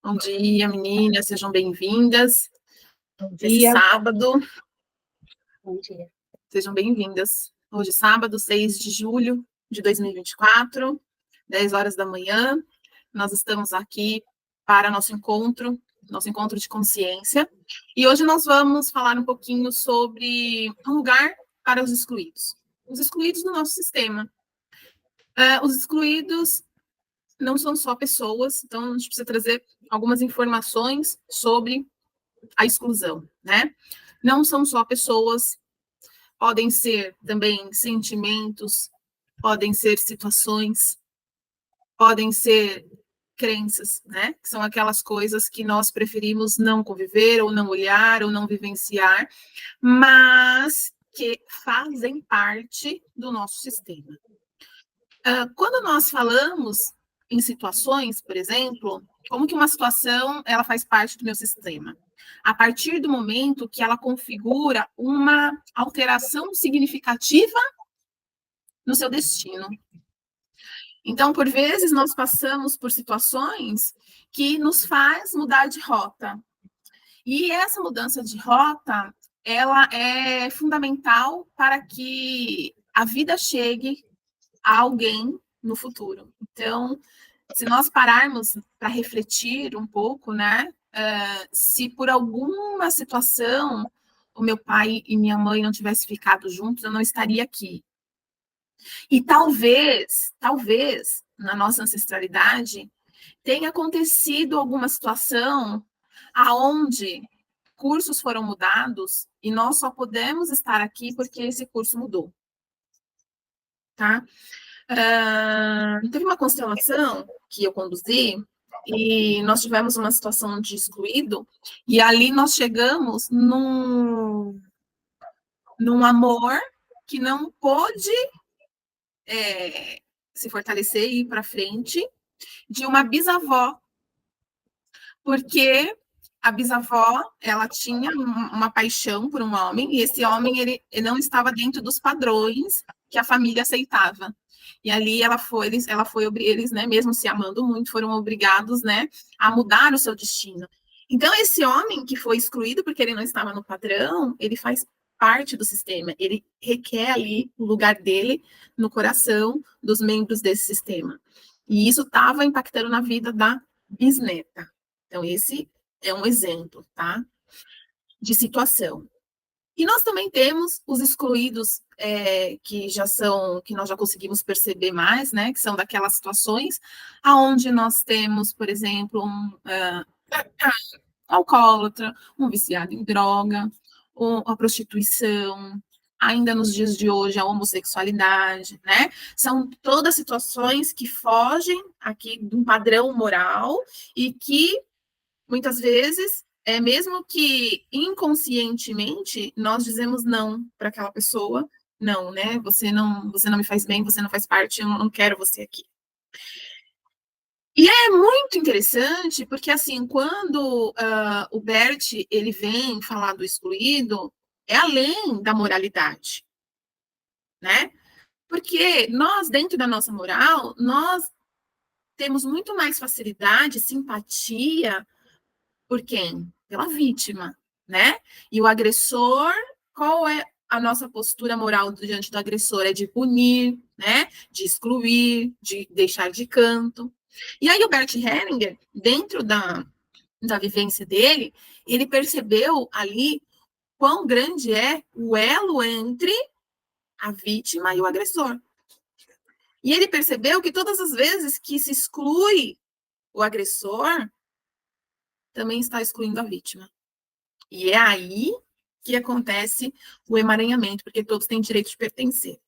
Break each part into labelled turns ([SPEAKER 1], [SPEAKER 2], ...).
[SPEAKER 1] Bom dia, meninas, sejam bem-vindas.
[SPEAKER 2] Bom
[SPEAKER 1] Esse
[SPEAKER 2] dia.
[SPEAKER 1] sábado,
[SPEAKER 2] Bom dia.
[SPEAKER 1] sejam bem-vindas. Hoje, sábado, 6 de julho de 2024, 10 horas da manhã. Nós estamos aqui para nosso encontro de consciência. E hoje nós vamos falar um pouquinho sobre um lugar para os excluídos. Os excluídos no nosso sistema. Os excluídos não são só pessoas, então a gente precisa trazer algumas informações sobre a exclusão, né? Não são só pessoas, podem ser também sentimentos, podem ser situações, podem ser crenças, né? Que são aquelas coisas que nós preferimos não conviver, ou não olhar, ou não vivenciar, mas que fazem parte do nosso sistema. Quando nós falamos em situações, por exemplo, como que uma situação ela faz parte do meu sistema? A partir do momento que ela configura uma alteração significativa no seu destino. Então, por vezes, nós passamos por situações que nos faz mudar de rota. E essa mudança de rota, ela é fundamental para que a vida chegue a alguém no futuro. Então, se nós pararmos para refletir um pouco, né, se por alguma situação o meu pai e minha mãe não tivessem ficado juntos, eu não estaria aqui. E talvez, na nossa ancestralidade, tenha acontecido alguma situação aonde cursos foram mudados e nós só podemos estar aqui porque esse curso mudou. Tá? Teve uma constelação que eu conduzi e nós tivemos uma situação de excluído e ali nós chegamos num amor que não pôde se fortalecer e ir para frente de uma bisavó, porque a bisavó ela tinha uma paixão por um homem e esse homem ele não estava dentro dos padrões que a família aceitava. E ali eles, né, mesmo se amando muito, foram obrigados, né, a mudar o seu destino. Então esse homem que foi excluído porque ele não estava no padrão, ele faz parte do sistema, ele requer ali o lugar dele no coração dos membros desse sistema. E isso estava impactando na vida da bisneta. Então esse é um exemplo, tá, de situação. E nós também temos os excluídos que nós já conseguimos perceber mais, né? Que são daquelas situações aonde nós temos, por exemplo, um alcoólatra, um viciado em droga, a prostituição, ainda nos dias de hoje a homossexualidade, né? São todas situações que fogem aqui de um padrão moral e que muitas vezes mesmo que inconscientemente nós dizemos não para aquela pessoa, não, né? Você não me faz bem, você não faz parte, eu não quero você aqui. E é muito interessante porque assim, quando o Bert ele vem falar do excluído, é além da moralidade, né? Porque nós dentro da nossa moral, nós temos muito mais facilidade, simpatia por quem? Pela vítima, né? E o agressor, qual é a nossa postura moral diante do agressor? É de punir, né? De excluir, de deixar de canto. E aí o Bert Hellinger, dentro da vivência dele, ele percebeu ali quão grande é o elo entre a vítima e o agressor. E ele percebeu que todas as vezes que se exclui o agressor, também está excluindo a vítima. E é aí que acontece o emaranhamento, porque todos têm direito de pertencer.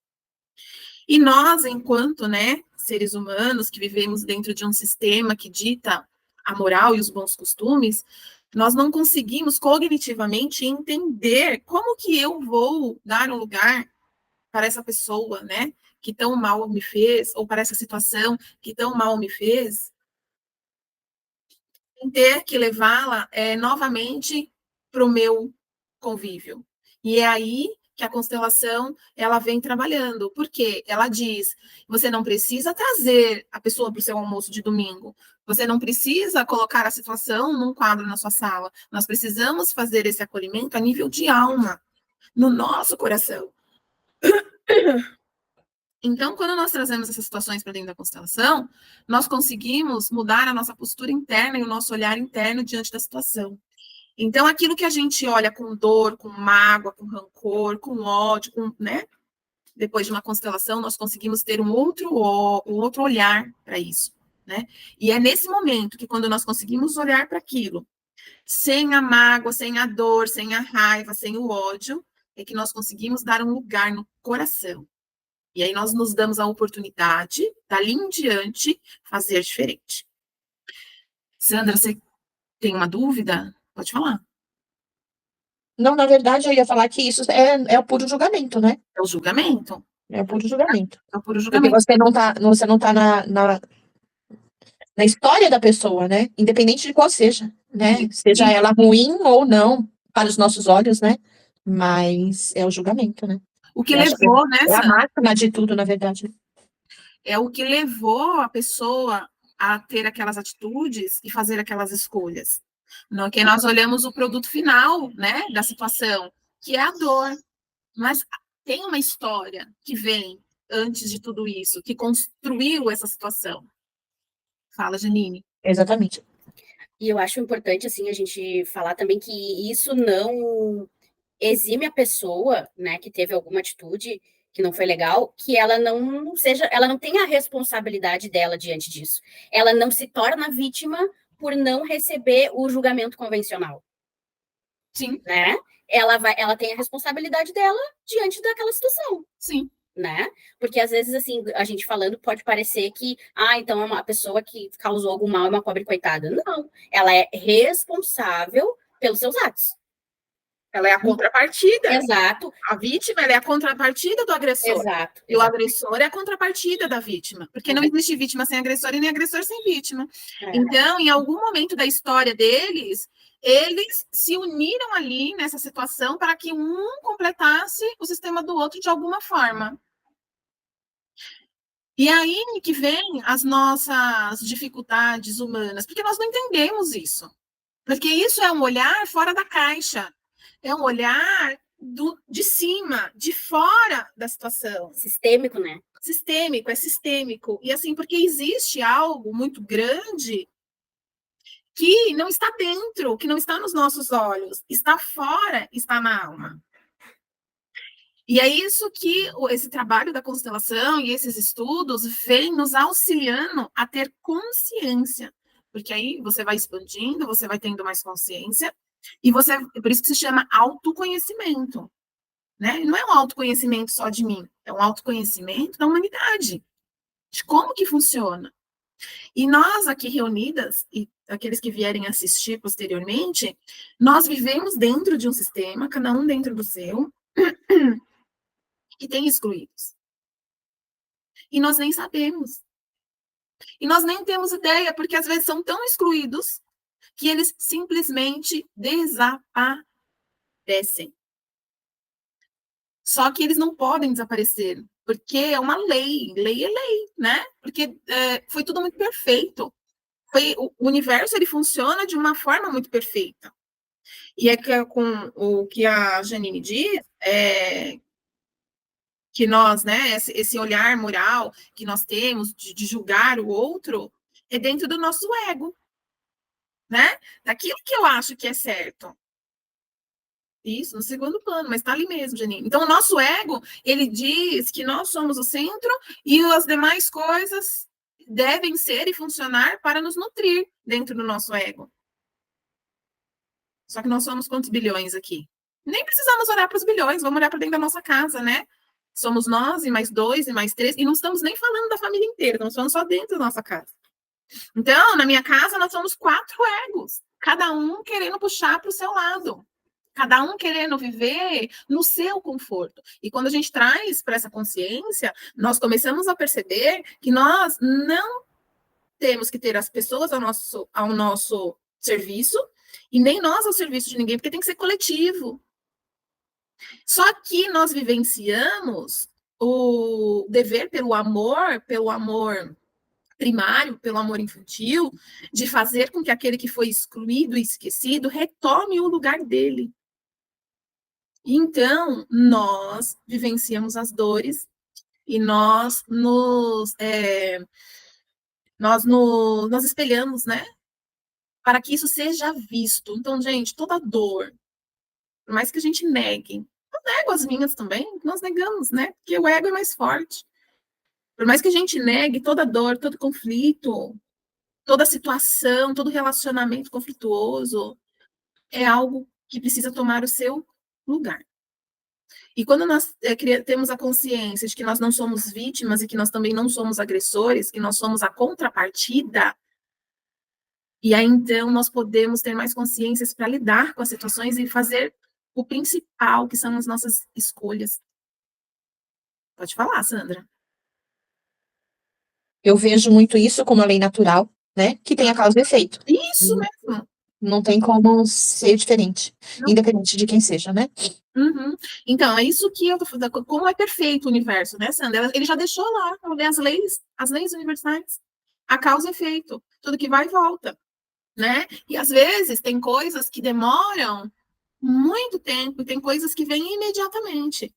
[SPEAKER 1] E nós, enquanto, né, seres humanos que vivemos dentro de um sistema que dita a moral e os bons costumes, nós não conseguimos cognitivamente entender como que eu vou dar um lugar para essa pessoa, né, que tão mal me fez, ou para essa situação que tão mal me fez, ter que levá-la novamente para o meu convívio. E é aí que a constelação ela vem trabalhando, porque ela diz: você não precisa trazer a pessoa para o seu almoço de domingo, Você não precisa colocar a situação num quadro na sua sala. Nós precisamos fazer esse acolhimento a nível de alma, no nosso coração. Então, quando nós trazemos essas situações para dentro da constelação, nós conseguimos mudar a nossa postura interna e o nosso olhar interno diante da situação. Então, aquilo que a gente olha com dor, com mágoa, com rancor, com ódio, né? Depois de uma constelação, nós conseguimos ter um outro olhar para isso, né? E é nesse momento que, quando nós conseguimos olhar para aquilo, sem a mágoa, sem a dor, sem a raiva, sem o ódio, é que nós conseguimos dar um lugar no coração. E aí nós nos damos a oportunidade, dali em diante, fazer diferente. Sandra, você tem uma dúvida? Pode falar.
[SPEAKER 3] Não, na verdade, eu ia falar que isso é o puro julgamento, né?
[SPEAKER 1] É o julgamento.
[SPEAKER 3] É o puro julgamento.
[SPEAKER 1] É o puro
[SPEAKER 3] Porque
[SPEAKER 1] julgamento.
[SPEAKER 3] você não tá na história da pessoa, né? Independente de qual seja, né? Seja ela ruim ou não, para os nossos olhos, né? Mas é o julgamento, né?
[SPEAKER 1] O que
[SPEAKER 3] Eu acho que
[SPEAKER 1] levou, né,
[SPEAKER 3] é a
[SPEAKER 1] Sandra?
[SPEAKER 3] máxima de tudo, na verdade.
[SPEAKER 1] É o que levou a pessoa a ter aquelas atitudes e fazer aquelas escolhas. Não, que nós olhamos o produto final, né, da situação, que é a dor. Mas tem uma história que vem antes de tudo isso, que construiu essa situação. Fala, Janine.
[SPEAKER 3] Exatamente.
[SPEAKER 2] E eu acho importante, assim, a gente falar também que isso não exime a pessoa, né, que teve alguma atitude que não foi legal, que ela não seja, ela não tenha a responsabilidade dela diante disso. Ela não se torna vítima por não receber o julgamento convencional.
[SPEAKER 1] Sim.
[SPEAKER 2] Né? Ela tem a responsabilidade dela diante daquela situação.
[SPEAKER 1] Sim.
[SPEAKER 2] Né? Porque às vezes, assim, a gente falando pode parecer que, então é uma pessoa que causou algum mal, é uma pobre coitada. Não, ela é responsável pelos seus atos.
[SPEAKER 1] Ela é a contrapartida.
[SPEAKER 2] Exato.
[SPEAKER 1] A vítima, ela é a contrapartida do agressor.
[SPEAKER 2] Exato.
[SPEAKER 1] E o agressor é a contrapartida da vítima. Porque não existe vítima sem agressor e nem agressor sem vítima. Então, em algum momento da história deles, eles se uniram ali nessa situação para que um completasse o sistema do outro de alguma forma. E aí que vem as nossas dificuldades humanas, porque nós não entendemos isso. Porque isso é um olhar fora da caixa. É um olhar de cima, de fora da situação.
[SPEAKER 2] Sistêmico, né?
[SPEAKER 1] Sistêmico, é sistêmico. E assim, porque existe algo muito grande que não está dentro, que não está nos nossos olhos, está fora, está na alma. E é isso que esse trabalho da constelação e esses estudos vem nos auxiliando a ter consciência, porque aí você vai expandindo, você vai tendo mais consciência, e você, por isso que se chama autoconhecimento, né? Não é um autoconhecimento só de mim, é um autoconhecimento da humanidade, de como que funciona. E nós aqui reunidas, e aqueles que vierem assistir posteriormente, nós vivemos dentro de um sistema, cada um dentro do seu, que tem excluídos. E nós nem sabemos. E nós nem temos ideia, porque às vezes são tão excluídos que eles simplesmente desaparecem. Só que eles não podem desaparecer, porque é uma lei. Lei é lei, né? Porque foi tudo muito perfeito. O universo, ele funciona de uma forma muito perfeita. E é que com o que a Janine diz, que nós, né, esse olhar moral que nós temos de julgar o outro, é dentro do nosso ego, né? Daquilo que eu acho que é certo. Isso, no segundo plano, mas está ali mesmo, Janine. Então, o nosso ego, ele diz que nós somos o centro e as demais coisas devem ser e funcionar para nos nutrir dentro do nosso ego. Só que nós somos quantos bilhões aqui? Nem precisamos olhar para os bilhões, vamos olhar para dentro da nossa casa, né? Somos nós, e mais 2, e mais 3, e não estamos nem falando da família inteira, estamos falando só dentro da nossa casa. Então, na minha casa, nós somos 4 egos, cada um querendo puxar para o seu lado, cada um querendo viver no seu conforto. E quando a gente traz para essa consciência, nós começamos a perceber que nós não temos que ter as pessoas ao nosso serviço, e nem nós ao serviço de ninguém, porque tem que ser coletivo. Só que nós vivenciamos o dever pelo amor primário, pelo amor infantil, de fazer com que aquele que foi excluído e esquecido retome o lugar dele. Então, nós vivenciamos as dores e nós espelhamos, né? Para que isso seja visto. Então, gente, toda dor, por mais que a gente negue, eu nego as minhas também, nós negamos, né? Porque o ego é mais forte. Por mais que a gente negue toda dor, todo conflito, toda situação, todo relacionamento conflituoso, é algo que precisa tomar o seu lugar. E quando nós temos a consciência de que nós não somos vítimas e que nós também não somos agressores, que nós somos a contrapartida, e aí então nós podemos ter mais consciências para lidar com as situações e fazer o principal, que são as nossas escolhas. Pode falar, Sandra.
[SPEAKER 3] Eu vejo muito isso como a lei natural, né? Que tem a causa e efeito.
[SPEAKER 1] Isso mesmo.
[SPEAKER 3] Não tem como ser diferente,
[SPEAKER 1] Não.
[SPEAKER 3] independente de quem seja, né?
[SPEAKER 1] Uhum. Então, é isso que eu tô falando, como é perfeito o universo, né, Sandra? Ele já deixou lá, as leis universais, a causa e efeito, tudo que vai e volta, né? E às vezes tem coisas que demoram muito tempo, e tem coisas que vêm imediatamente.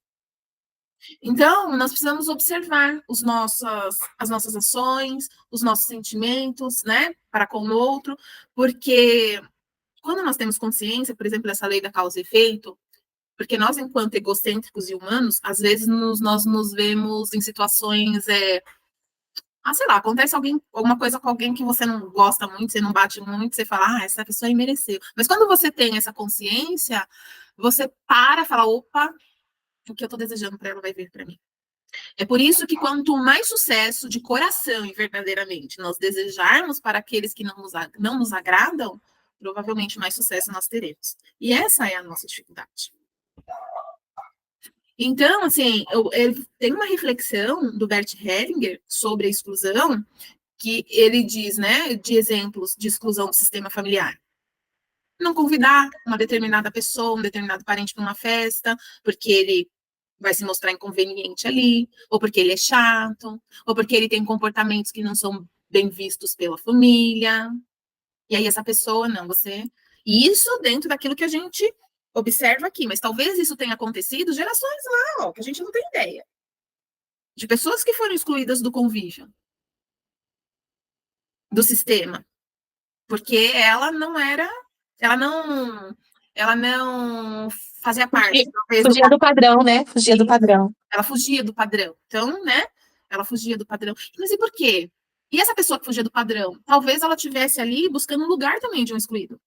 [SPEAKER 1] Então, nós precisamos observar as nossas ações, os nossos sentimentos, né, para com o outro, porque quando nós temos consciência, por exemplo, dessa lei da causa e efeito, porque nós, enquanto egocêntricos e humanos, às vezes nós nos vemos em situações, sei lá, acontece alguma coisa com alguém que você não gosta muito, você não bate muito, você fala, essa pessoa aí mereceu. Mas quando você tem essa consciência, você para e fala, opa, o que eu estou desejando para ela vai vir para mim. É por isso que quanto mais sucesso de coração e verdadeiramente nós desejarmos para aqueles que não nos agradam, provavelmente mais sucesso nós teremos. E essa é a nossa dificuldade. Então, assim, tem uma reflexão do Bert Hellinger sobre a exclusão, que ele diz, né, de exemplos de exclusão do sistema familiar. Não convidar uma determinada pessoa, um determinado parente para uma festa, porque ele vai se mostrar inconveniente ali, ou porque ele é chato, ou porque ele tem comportamentos que não são bem vistos pela família. E aí essa pessoa, não, você... E isso dentro daquilo que a gente observa aqui, mas talvez isso tenha acontecido gerações lá, ó, que a gente não tem ideia. De pessoas que foram excluídas do convívio, do sistema, porque ela não fazia parte, talvez,
[SPEAKER 3] Fugia do padrão, né? Fugia do padrão.
[SPEAKER 1] ela fugia do padrão. Então, né? Ela fugia do padrão. Mas e por quê? E essa pessoa que fugia do padrão? Talvez ela estivesse ali buscando um lugar também de um excluído.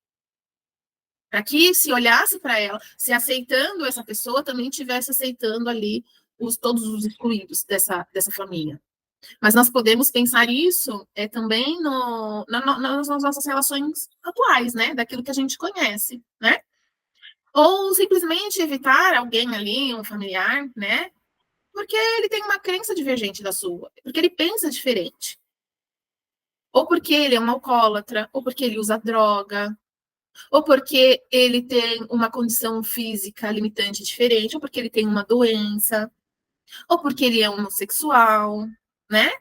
[SPEAKER 1] Para que se olhasse para ela, se aceitando essa pessoa, também estivesse aceitando ali todos os excluídos dessa família. Mas nós podemos pensar isso também nas nossas relações atuais, né? Daquilo que a gente conhece, né? Ou simplesmente evitar alguém ali, um familiar, né? Porque ele tem uma crença divergente da sua, porque ele pensa diferente. Ou porque ele é um alcoólatra, ou porque ele usa droga, ou porque ele tem uma condição física limitante diferente, ou porque ele tem uma doença, ou porque ele é homossexual, né?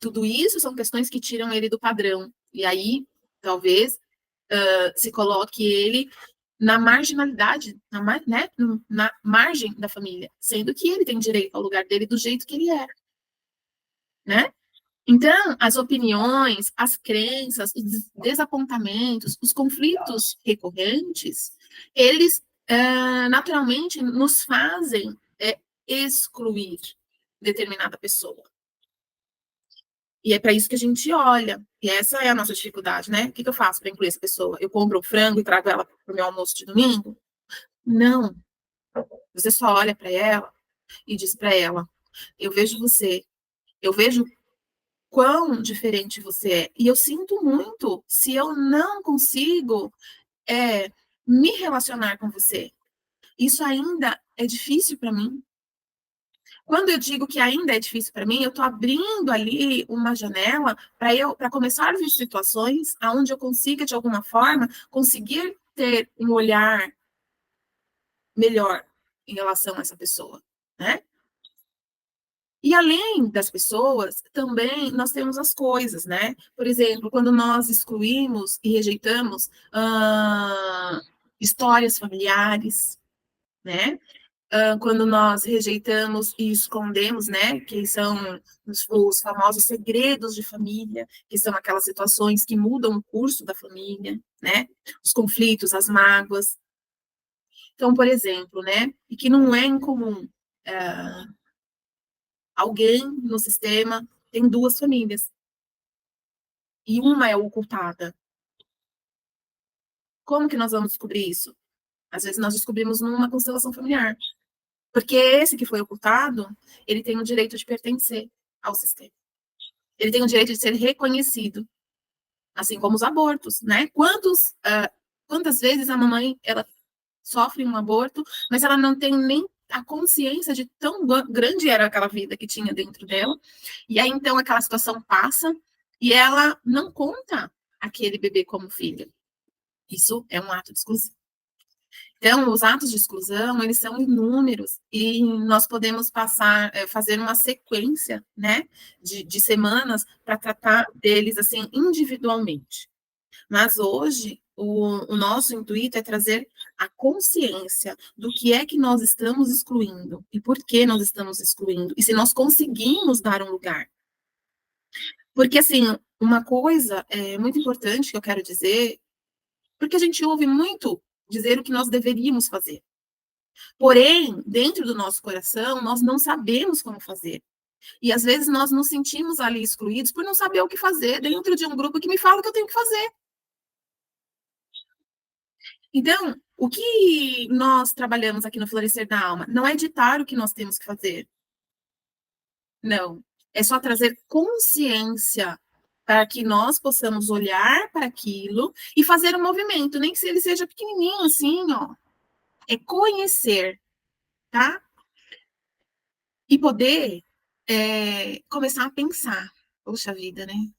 [SPEAKER 1] Tudo isso são questões que tiram ele do padrão. E aí, talvez, se coloque ele na marginalidade, né? Na margem da família, sendo que ele tem direito ao lugar dele do jeito que ele é, né? Então, as opiniões, as crenças, os desapontamentos, os conflitos recorrentes, eles naturalmente nos fazem excluir determinada pessoa. E é para isso que a gente olha. E essa é a nossa dificuldade, né? O que eu faço para incluir essa pessoa? Eu compro um frango e trago ela para o meu almoço de domingo? Não. Você só olha para ela e diz para ela: eu vejo você, eu vejo quão diferente você é. E eu sinto muito se eu não consigo me relacionar com você. Isso ainda é difícil para mim. Quando eu digo que ainda é difícil para mim, eu estou abrindo ali uma janela para começar a ver situações onde eu consiga, de alguma forma, conseguir ter um olhar melhor em relação a essa pessoa, né? E além das pessoas, também nós temos as coisas, né? Por exemplo, quando nós excluímos e rejeitamos histórias familiares, né? Quando nós rejeitamos e escondemos, né? Que são os famosos segredos de família, que são aquelas situações que mudam o curso da família, né? Os conflitos, as mágoas. Então, por exemplo, né? E que não é incomum. Alguém no sistema tem duas famílias e uma é ocultada. Como que nós vamos descobrir isso? Às vezes nós descobrimos numa constelação familiar, porque esse que foi ocultado, ele tem o direito de pertencer ao sistema. Ele tem o direito de ser reconhecido, assim como os abortos, né? Quantas vezes a mamãe ela sofre um aborto, mas ela não tem nem a consciência de tão grande era aquela vida que tinha dentro dela. E aí, então, aquela situação passa e ela não conta aquele bebê como filha. Isso é um ato de exclusão. Então, os atos de exclusão, eles são inúmeros e nós podemos fazer uma sequência, né, de semanas para tratar deles, assim, individualmente. Mas hoje, o nosso intuito é trazer a consciência do que é que nós estamos excluindo e por que nós estamos excluindo, e se nós conseguimos dar um lugar. Porque, assim, uma coisa muito importante que eu quero dizer, porque a gente ouve muito dizer o que nós deveríamos fazer. Porém, dentro do nosso coração, nós não sabemos como fazer. E às vezes nós nos sentimos ali excluídos por não saber o que fazer dentro de um grupo que me fala o que eu tenho que fazer. Então, o que nós trabalhamos aqui no Florescer da Alma não é ditar o que nós temos que fazer. Não. É só trazer consciência para que nós possamos olhar para aquilo e fazer um movimento, nem que ele seja pequenininho assim, ó. É conhecer, tá? E poder começar a pensar. Poxa vida, né?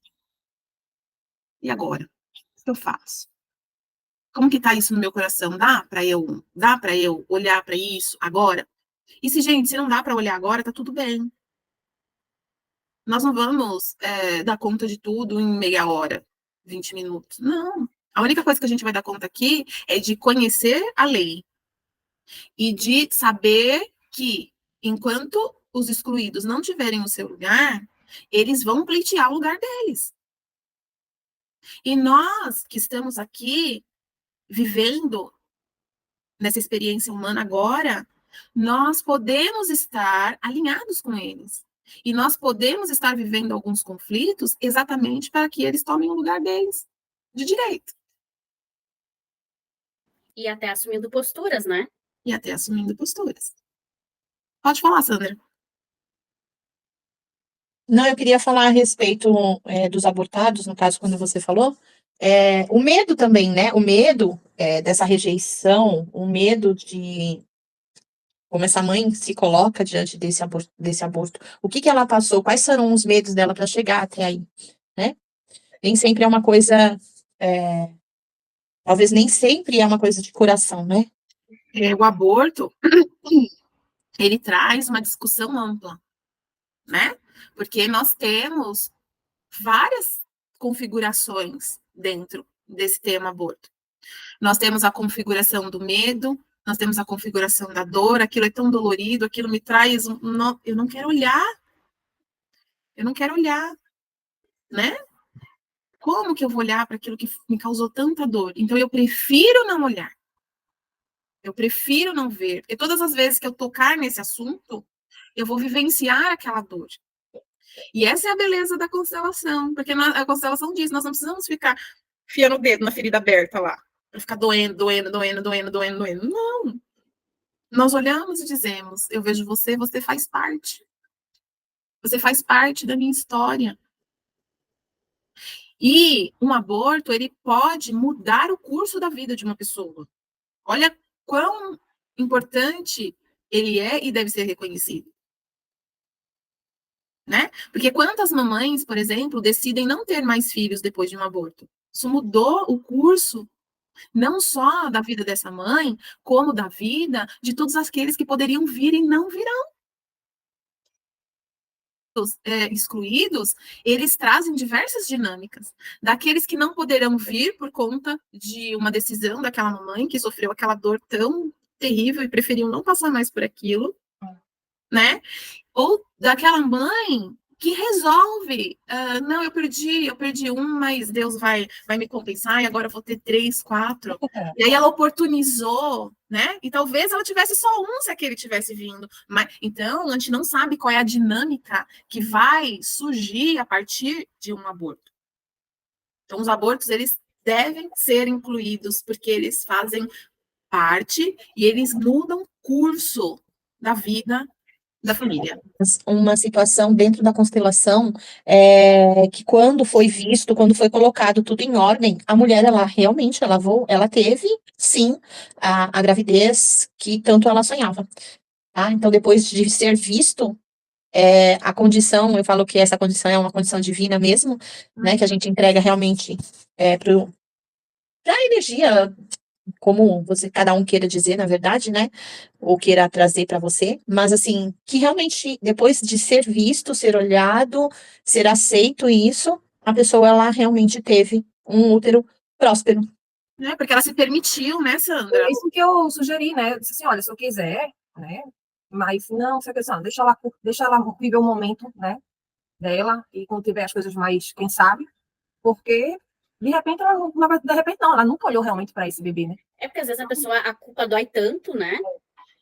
[SPEAKER 1] E agora? O que eu faço? Como que tá isso no meu coração? Dá para eu olhar para isso agora? E se não dá para olhar agora, tá tudo bem. Nós não vamos dar conta de tudo em meia hora, 20 minutos. Não. A única coisa que a gente vai dar conta aqui é de conhecer a lei e de saber que, enquanto os excluídos não tiverem o seu lugar, eles vão pleitear o lugar deles. E nós que estamos aqui vivendo nessa experiência humana agora, nós podemos estar alinhados com eles. E nós podemos estar vivendo alguns conflitos exatamente para que eles tomem o lugar deles, de direito.
[SPEAKER 2] E até assumindo posturas, né?
[SPEAKER 1] E até assumindo posturas. Pode falar, Sandra.
[SPEAKER 3] Não, eu queria falar a respeito dos abortados, no caso, quando você falou. O medo também, né? O medo dessa rejeição, o medo de como essa mãe se coloca diante desse aborto. O que ela passou? Quais foram os medos dela para chegar até aí, né? Nem sempre é uma coisa, talvez nem sempre é uma coisa de coração, né?
[SPEAKER 1] O aborto, ele traz uma discussão ampla, né? Porque nós temos várias configurações dentro desse tema aborto. Nós temos a configuração do medo, nós temos a configuração da dor, aquilo é tão dolorido, aquilo me traz eu não quero olhar, né? Como que eu vou olhar para aquilo que me causou tanta dor? Então eu prefiro não olhar. Eu prefiro não ver. E todas as vezes que eu tocar nesse assunto, eu vou vivenciar aquela dor. E essa é a beleza da constelação, porque a constelação diz, nós não precisamos ficar fiando o dedo na ferida aberta lá, para ficar doendo, doendo, doendo, doendo, doendo, doendo. Não. Nós olhamos e dizemos, eu vejo você, você faz parte. Você faz parte da minha história. E um aborto, ele pode mudar o curso da vida de uma pessoa. Olha quão importante ele é e deve ser reconhecido. Né? Porque quantas mamães, por exemplo, decidem não ter mais filhos depois de um aborto? Isso mudou o curso, não só da vida dessa mãe, como da vida de todos aqueles que poderiam vir e não virão. excluídos, eles trazem diversas dinâmicas. Daqueles que não poderão vir por conta de uma decisão daquela mamãe que sofreu aquela dor tão terrível e preferiu não passar mais por aquilo, né? Ou daquela mãe que resolve, não, eu perdi um, mas Deus vai me compensar, e agora eu vou ter 3, 4. E aí ela oportunizou, né? E talvez ela tivesse só um se aquele tivesse vindo. Então, a gente não sabe qual é a dinâmica que vai surgir a partir de um aborto. Então, os abortos, eles devem ser incluídos, porque eles fazem parte e eles mudam o curso da vida da família.
[SPEAKER 3] Uma situação dentro da constelação que quando foi visto, quando foi colocado tudo em ordem, a mulher, ela realmente, ela teve, sim, a gravidez que tanto ela sonhava. Tá? Então, depois de ser visto, a condição, eu falo que essa condição é uma condição divina mesmo, né, que a gente entrega realmente para a energia, como cada um queira dizer, na verdade, né? Ou queira trazer para você, mas assim, que realmente, depois de ser visto, ser olhado, ser aceito isso, a pessoa, ela realmente teve um útero próspero.
[SPEAKER 1] Porque ela se permitiu, né, Sandra?
[SPEAKER 4] É isso que eu sugeri, né? Eu disse assim, olha, se eu quiser, né? Mas não, se a questão, deixa ela viver o momento, né? Dela, e quando tiver as coisas mais, quem sabe, porque de repente ela nunca olhou realmente para esse bebê, né?
[SPEAKER 2] É porque às vezes a culpa dói tanto, né?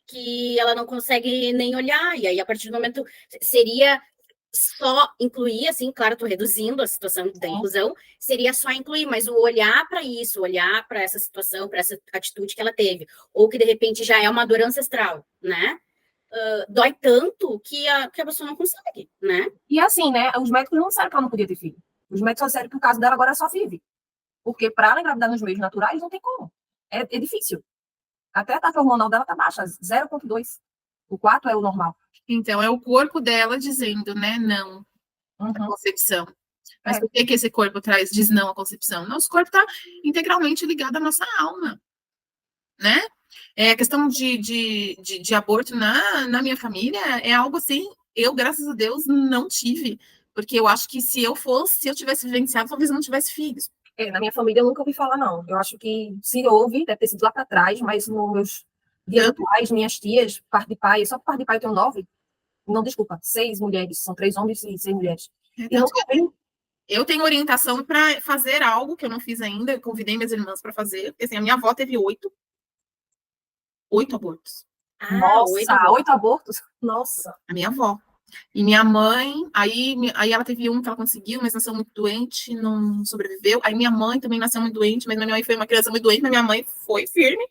[SPEAKER 2] Que ela não consegue nem olhar. E aí, a partir do momento, seria só incluir, assim, claro, estou reduzindo a situação da inclusão, seria só incluir, mas o olhar para isso, olhar para essa situação, para essa atitude que ela teve, ou que de repente já é uma dor ancestral, né? Dói tanto que a pessoa não consegue, né?
[SPEAKER 4] E assim, né? Os médicos não disseram que ela não podia ter filho. Os médicos só disseram que o caso dela agora é só FIV. Porque para ela engravidar nos meios naturais, não tem como. É difícil. Até a taxa hormonal dela tá baixa, 0,2. O 4 é o normal.
[SPEAKER 1] Então, é o corpo dela dizendo, né, não à concepção. Mas por que esse corpo diz não à concepção? Nosso corpo está integralmente ligado à nossa alma, né? A questão de aborto na minha família é algo assim, eu, graças a Deus, não tive. Porque eu acho que se eu tivesse vivenciado, talvez eu não tivesse filhos.
[SPEAKER 4] Na minha família eu nunca ouvi falar, não. Eu acho que se houve, deve ter sido lá para trás, mas nos meus dias atuais, minhas tias, parte de pai, só por parte de pai eu tenho 9, não, desculpa, 6 mulheres, são 3 homens e 6 mulheres.
[SPEAKER 1] Eu tenho orientação para fazer algo que eu não fiz ainda, eu convidei minhas irmãs para fazer, porque assim, a minha avó teve 8 abortos.
[SPEAKER 4] Nossa, 8 abortos? Nossa.
[SPEAKER 1] A minha avó. E minha mãe, aí ela teve um que ela conseguiu, mas nasceu muito doente, não sobreviveu. Aí minha mãe também nasceu muito doente, mas minha mãe foi uma criança muito doente, mas minha mãe foi firme.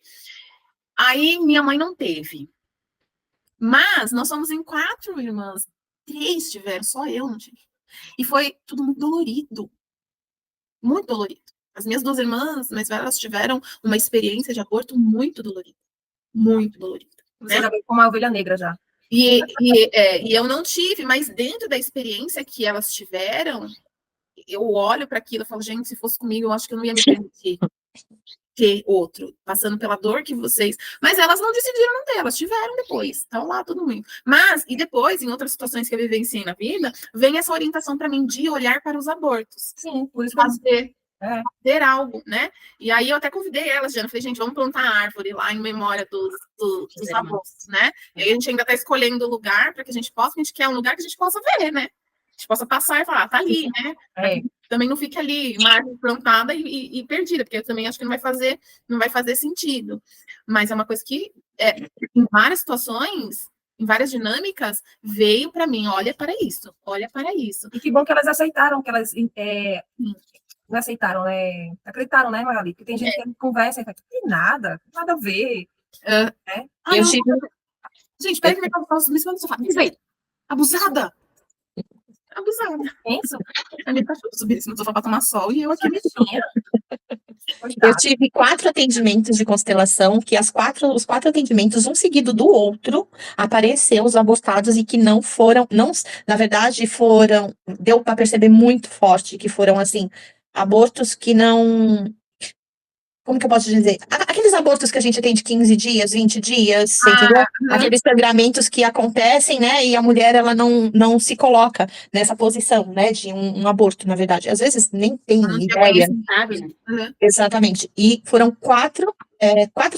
[SPEAKER 1] Aí minha mãe não teve. Mas nós somos em 4 irmãs. 3 tiveram, só eu não tive. E foi tudo muito dolorido. Muito dolorido. As minhas 2 irmãs mais velhas tiveram uma experiência de aborto muito dolorida. Muito dolorida.
[SPEAKER 4] Você já veio com uma ovelha negra já.
[SPEAKER 1] E eu não tive, mas dentro da experiência que elas tiveram, eu olho para aquilo e falo, gente, se fosse comigo, eu acho que eu não ia me permitir ter outro, passando pela dor que vocês... Mas elas não decidiram não ter, elas tiveram depois, estão lá, tudo muito. Mas, e depois, em outras situações que eu vivenciei na vida, vem essa orientação para mim de olhar para os abortos.
[SPEAKER 4] Sim, por isso
[SPEAKER 1] fazer algo, né? E aí eu até convidei elas, Jana, falei, gente, vamos plantar árvore lá em memória dos abortos, né? E aí a gente ainda está escolhendo o lugar para que a gente quer um lugar que a gente possa ver, né? A gente possa passar e falar, tá ali, né? Também não fique ali, uma árvore plantada e perdida, porque eu também acho que não vai fazer sentido. Mas é uma coisa que, em várias situações, em várias dinâmicas, veio para mim, olha para isso.
[SPEAKER 4] E que bom que elas aceitaram, que elas não aceitaram, acreditaram, né, Magali? Porque tem gente que conversa e fala, tem nada a ver.
[SPEAKER 1] Gente, peraí que eu posso me sofá. Abusada.
[SPEAKER 4] Isso?
[SPEAKER 1] A minha cachorra subir no sofá para tomar sol e eu aqui mexinha.
[SPEAKER 3] Eu tive 4 atendimentos de constelação, que os 4 atendimentos, um seguido do outro, apareceu os abortados e que não, na verdade, deu para perceber muito forte que foram, assim, abortos que não como que eu posso dizer? Aqueles abortos que a gente tem de 15 dias, 20 dias, você entendeu? Aqueles sangramentos que acontecem, né? E a mulher, ela não se coloca nessa posição, né? De um aborto, na verdade. Às vezes nem tem
[SPEAKER 1] Não tem
[SPEAKER 3] ideia.
[SPEAKER 1] conhecimento,
[SPEAKER 2] Sabe, né?
[SPEAKER 1] né?
[SPEAKER 3] Exatamente. E foram quatro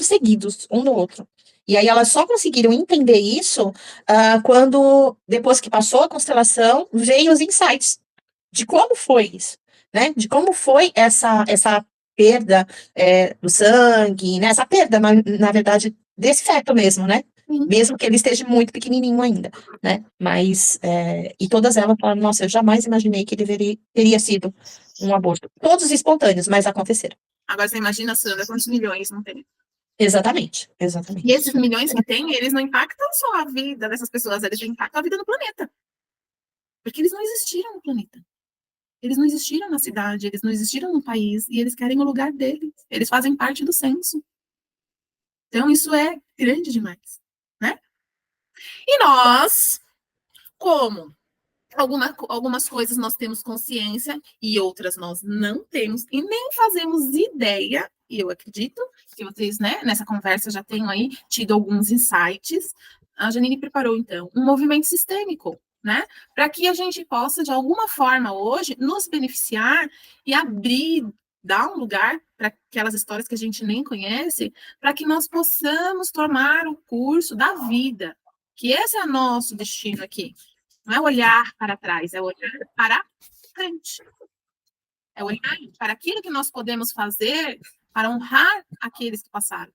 [SPEAKER 3] seguidos, um no outro. E aí elas só conseguiram entender isso quando, depois que passou a constelação, veio os insights de como foi isso, né? De como foi essa perda do sangue, né? Essa perda, na verdade, desse feto mesmo, né?
[SPEAKER 1] Sim.
[SPEAKER 3] Mesmo que ele esteja muito pequenininho ainda, né? Mas, e todas elas falaram, nossa, eu jamais imaginei que teria sido um aborto. Todos espontâneos, mas aconteceram.
[SPEAKER 1] Agora você imagina, Sandra, quantos milhões não tem?
[SPEAKER 3] Exatamente,
[SPEAKER 1] E
[SPEAKER 3] exatamente.
[SPEAKER 1] esses milhões que tem, eles não impactam só a vida dessas pessoas, eles impactam a vida no planeta. Porque eles não existiram no planeta. Eles não existiram na cidade, eles não existiram no país, e eles querem o lugar deles. Eles fazem parte do censo. Então, isso é grande demais, né? E nós, como algumas coisas nós temos consciência e outras nós não temos e nem fazemos ideia, e eu acredito que vocês, né, nessa conversa já tenham aí tido alguns insights. A Janine preparou, então, um movimento sistêmico, né, para que a gente possa, de alguma forma, hoje, nos beneficiar e abrir, dar um lugar para aquelas histórias que a gente nem conhece, para que nós possamos tomar o curso da vida, que esse é nosso destino aqui. Não é olhar para trás, é olhar para frente. É olhar para aquilo que nós podemos fazer para honrar aqueles que passaram.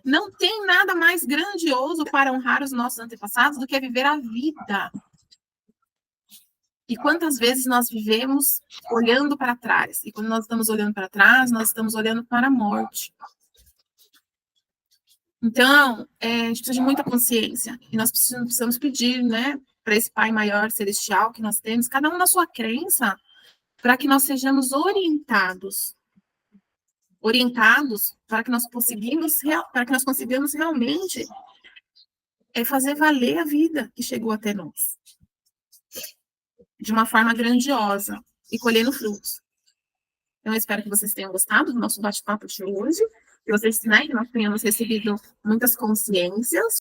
[SPEAKER 1] Não tem nada mais grandioso para honrar os nossos antepassados do que viver a vida. E quantas vezes nós vivemos olhando para trás? E quando nós estamos olhando para trás, nós estamos olhando para a morte. Então, a gente precisa de muita consciência. E nós precisamos pedir, né, para esse Pai maior celestial que nós temos, cada um na sua crença, para que nós sejamos orientados para que nós consigamos realmente fazer valer a vida que chegou até nós de uma forma grandiosa e colhendo frutos. Então, eu espero que vocês tenham gostado do nosso bate-papo de hoje, que vocês, né, que nós tenhamos recebido muitas consciências